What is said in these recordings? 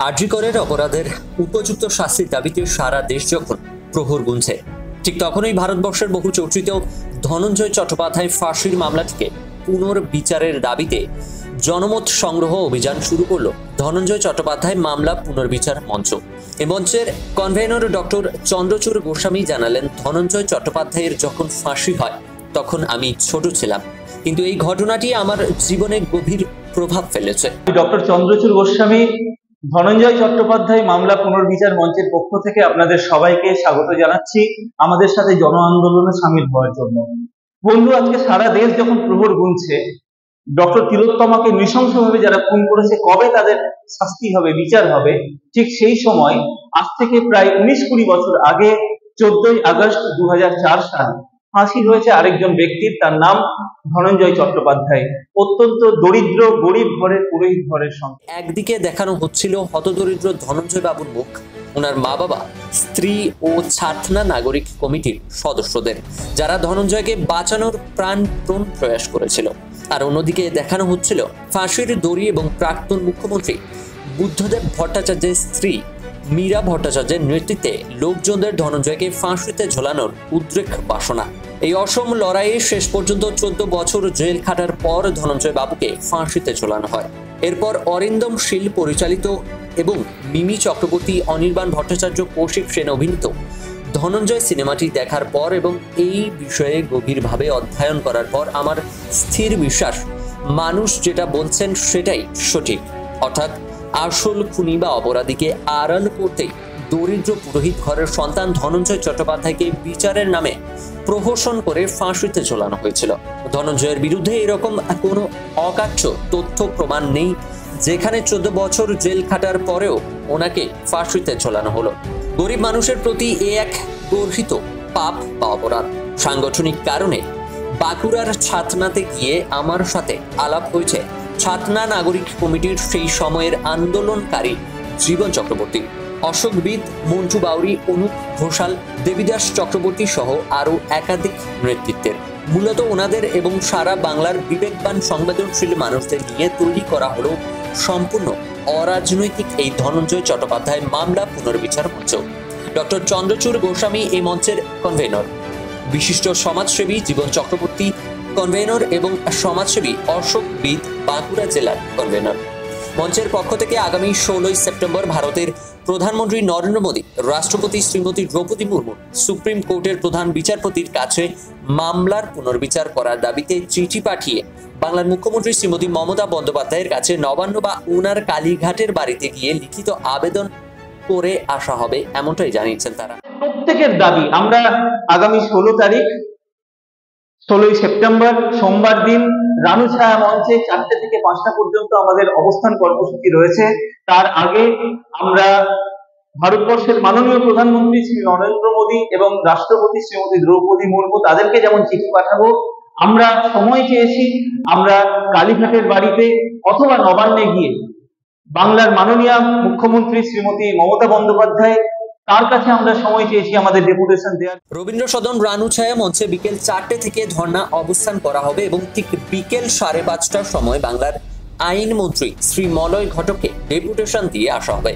আরজি করের অপরাধের উপযুক্ত শাস্তির দাবিতে সারা দেশ যখন প্রহর গুনছে, ঠিক তখনই ভারতবর্ষের বহু চর্চিত ধনঞ্জয় চট্টোপাধ্যায় ফাঁসির মামলাটিকে পুনর্বিচারের দাবিতে জনমত সংগ্রহ অভিযান শুরু করল ধনঞ্জয় চট্টোপাধ্যায় মামলা পুনর্বিচার মঞ্চ। এ মঞ্চের কনভেনর ডক্টর চন্দ্রচূড় গোস্বামী জানালেন, ধনঞ্জয় চট্টোপাধ্যায়ের যখন ফাঁসি হয় তখন আমি ছোট ছিলাম, কিন্তু এই ঘটনাটি আমার জীবনে গভীর প্রভাব ফেলেছে। ডক্টর চন্দ্রচূড় গোস্বামী, ধনঞ্জয় চট্টোপাধ্যায় মামলা পুনর্বিচার মঞ্চের পক্ষ থেকে আপনাদের সবাইকে স্বাগত জানাচ্ছি আমাদের সাথে জন আন্দোলনে সামিল হওয়ার জন্য। বন্ধু, আজকে সারা দেশ যখন প্রহর গুনছে, ডক্টর তিলোত্তমাকে নৃশংসভাবে যারা খুন করেছে কবে তাদের শাস্তি হবে, বিচার হবে, ঠিক সেই সময় আজ থেকে প্রায় 19-20 বছর আগে 14ই আগস্ট 2004 সাল ফাঁসি হয়েছে আরেকজন ব্যক্তির, তার নাম ধনঞ্জয় চট্টোপাধ্যায়। অত্যন্ত দরিদ্র গরিব ঘরের পুরোহিত ঘরের সন্তান। একদিকে দেখানো হচ্ছিল হতদরিদ্র ধনঞ্জয় বাবুর মুখ, ওনার মা বাবা, স্ত্রী ও ছাতনা নাগরিক কমিটির সদস্যদের, যারা ধনঞ্জয়কে বাঁচানোর প্রাণপণ প্রয়াস করেছিল। আর অন্যদিকে দেখানো হচ্ছিল ফাঁসির দড়ি এবং প্রাক্তন মুখ্যমন্ত্রী বুদ্ধদেব ভট্টাচার্যের স্ত্রী মীরা ভট্টাচার্যের নেতৃত্বে লোকজনদের ধনঞ্জয়কে ফাঁসিতে ঝোলানোর উদ্রেক বাসনা। এই অসম লড়াইয়ে শেষ পর্যন্ত 14 বছর জেল খাটার পর ধনঞ্জয় বাবুকে ফাঁসিতে ঝোলানো হয়। এরপর অরিন্দম শীল পরিচালিত এবং মিমি চক্রবর্তী, অনির্বাণ ভট্টাচার্য, কৌশিক সেন অভিনীত ধনঞ্জয় সিনেমাটি দেখার পর এবং এই বিষয়ে গভীরভাবে অধ্যয়ন করার পর আমার স্থির বিশ্বাস, মানুষ যেটা বলছেন সেটাই সঠিক। অর্থাৎ আসল খুনি বা অপরাধীকে আড়াল করতেই দরিদ্র পুরোহিত ঘরের সন্তান ধনঞ্জয় চট্টোপাধ্যায়কে বিচারের নামে প্রহসন করে ফাঁসিতে ঝোলানো হয়েছিল। ধনঞ্জয়ের বিরুদ্ধে এরকম কোনো অকাট্য তথ্য প্রমাণ নেই যেখানে 14 বছর জেল খাটার পরেও ওনাকে ফাঁসিতে ঝোলানো হলো। গরিব মানুষের প্রতি এ এক গর্হিত পাপ বা অপরাধ। সাংগঠনিক কারণে বাঁকুড়ার ছাতনাতে গিয়ে আমার সাথে আলাপ হয়েছে ছাতনা নাগরিক কমিটির সেই সময়ের আন্দোলনকারী জীবন চক্রবর্তী, অশোকবিদ মঞ্জু বাউরি, অনুপ ঘোষাল, দেবীদাস চক্রবর্তী সহ আরো একাধিক নেতৃত্বের। মূলত ওনাদের এবং সারা বাংলার বিবেকবান সংবেদনশীল মানুষদের নিয়ে তৈরি করা হলো সম্পূর্ণ অরাজনৈতিক এই ধনঞ্জয় চট্টোপাধ্যায় মামলা পুনর্বিচার মঞ্চ। ডক্টর চন্দ্রচূড় গোস্বামী এই মঞ্চের কনভেনর, বিশিষ্ট সমাজসেবী জীবন চক্রবর্তী কনভেনর এবং সমাজসেবী অশোকবিদ বাঁকুড়া জেলার কনভেনর। মঞ্চের পক্ষ থেকে আগামী 16ই সেপ্টেম্বর ভারতের প্রধানমন্ত্রী নরেন্দ্র মোদী, রাষ্ট্রপতি শ্রীমতী দ্রৌপদী মুর্মু, সুপ্রিম কোর্টের প্রধান বিচারপতির কাছে মামলার পুনর্বিচার করার দাবিতে চিঠি পাঠিয়ে বাংলার মুখ্যমন্ত্রী শ্রীমতী মমতা বন্দ্যোপাধ্যায়ের কাছে নবান্ন বা ওনার কালীঘাটের বাড়িতে গিয়ে লিখিত আবেদন করে আসা হবে, এমনটাই জানিয়েছেন তারা। প্রত্যেকের দাবি, আমরা আগামী 16ই সেপ্টেম্বর সোমবার দিন রানু ছায়া মঞ্চে 4টে থেকে 5টা পর্যন্ত আমাদের অবস্থান কর্মসূচি রয়েছে। তার আগে আমরা ভারতবর্ষের মাননীয় প্রধানমন্ত্রী শ্রী নরেন্দ্র মোদী এবং রাষ্ট্রপতি শ্রীমতী দ্রৌপদী মুর্মু, তাদেরকে যেমন চিঠি পাঠাবো, আমরা সময় চেয়েছি আমরা কালীঘাটের বাড়িতে অথবা নবান্নে গিয়ে বাংলার মাননীয় মুখ্যমন্ত্রী শ্রীমতী মমতা বন্দ্যোপাধ্যায়, তার কাছে আমরা সময় চেয়েছি আমাদের ডেপুটেশন দেওয়ার। রবীন্দ্র সদন রানু ছায়া মঞ্চে বিকেল 4টে থেকে ধর্ণা অবস্থান করা হবে এবং ঠিক বিকেল 5:30টার সময় বাংলার আইনমন্ত্রী শ্রী মলয় ঘটককে ডেপুটেশন দিয়ে আসা হবে।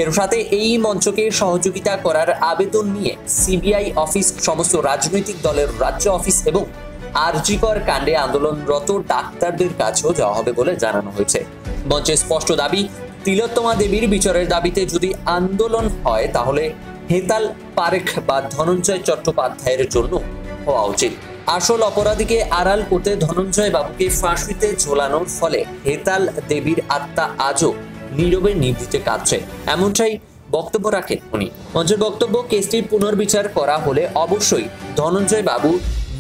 এর সাথে এই মঞ্চকে সহযোগিতা করার আবেদন নিয়ে সিবিআই অফিস, সমস্ত রাজনৈতিক দলের রাজ্য অফিস এবং আরজি কর কাণ্ডে আন্দোলনরত ডাক্তারদের কাছেও যাওয়া হবে বলে জানানো হয়েছে। মঞ্চের স্পষ্ট দাবি, তিলোত্তমা দেবীর বিচারের দাবিতে যদি আন্দোলন হয় তাহলে হেতাল পারেখ বা ধনঞ্জয় চট্টোপাধ্যায়ের জন্য হওয়া উচিত। আসল অপরাধীকে আড়াল করতে ধনঞ্জয় বাবুকে ফাঁসিতে ঝোলানোর ফলে হেতাল দেবীর আত্মা আজও নীরবে নিভৃতে কাঁদছে, এমনটাই বক্তব্য রাখেন উনি। মঞ্চের বক্তব্য, কেসটির পুনর্বিচার করা হলে অবশ্যই ধনঞ্জয় বাবু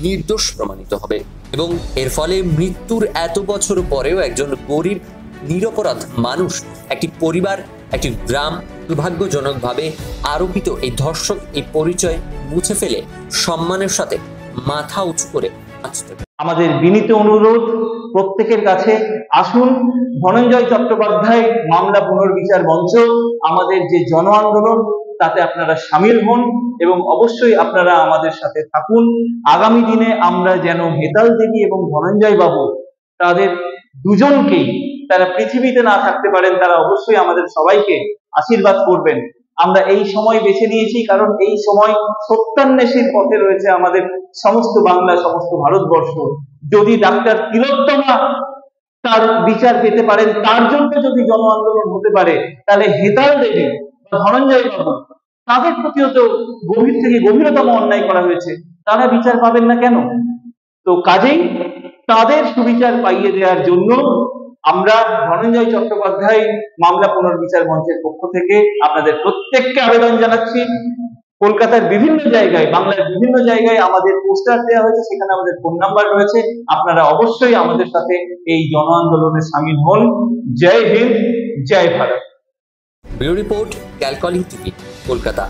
নির্দোষ প্রমাণিত হবে এবং এর ফলে মৃত্যুর এত বছর পরেও একজন গরিব নিরপরাধ মানুষ, একটি পরিবার, একটি গ্রাম দুর্ভাগ্যজনকভাবে আরোপিত এই ধর্ষক এই পরিচয় মুছে ফেলে সম্মানের সাথে মাথা উঁচু করে বাঁচতে। আমাদের বিনীত অনুরোধ প্রত্যেকের কাছে, আসুন ধনঞ্জয় চট্টোপাধ্যায় মামলা পুনর্বিচার মঞ্চ, আমাদের যে জন আন্দোলন, তাতে আপনারা সামিল হন এবং অবশ্যই আপনারা আমাদের সাথে থাকুন। আগামী দিনে আমরা যেন হেতাল দেবী এবং ধনঞ্জয় বাবু, তাদের দুজনকেই তারা পৃথিবীতে না থাকতে পারেন, তারা অবশ্যই আমাদের সবাইকে আশীর্বাদ করবেন। আমরা এই সময় বেছে নিয়েছি কারণ এই সময় সত্যান্বেষীর পথে রয়েছে আমাদের সমস্ত বাংলা, সমস্ত ভারতবর্ষ। যদি ডাক্তার তিলোত্তমা তার বিচার পেতে পারেন, তার জন্য যদি জন আন্দোলন হতে পারে, তাহলে হেতাল দেবী বা ধনঞ্জয় বাবু, তাদের প্রতিও তো গভীর থেকে গভীরতম অন্যায় করা হয়েছে, তারা বিচার পাবেন না কেন? তো কাজেই তাদের সুবিচার পাইয়ে দেওয়ার জন্য আমরা ধনঞ্জয় চট্টোপাধ্যায় মামলা পুনর্বিচার মঞ্চের পক্ষ থেকে আপনাদের প্রত্যেককে আবেদন জানাচ্ছি। কলকাতার বিভিন্ন জায়গায়, বাংলার বিভিন্ন জায়গায় আমাদের পোস্টার দেওয়া হয়েছে, সেখানে আমাদের ফোন নাম্বার রয়েছে। আপনারা অবশ্যই আমাদের সাথে এই জন আন্দোলনে সামিল হন। জয় হিন্দ, জয় ভারত। ব্যুরো রিপোর্ট, ক্যালকলিং টিভি, কলকাতা।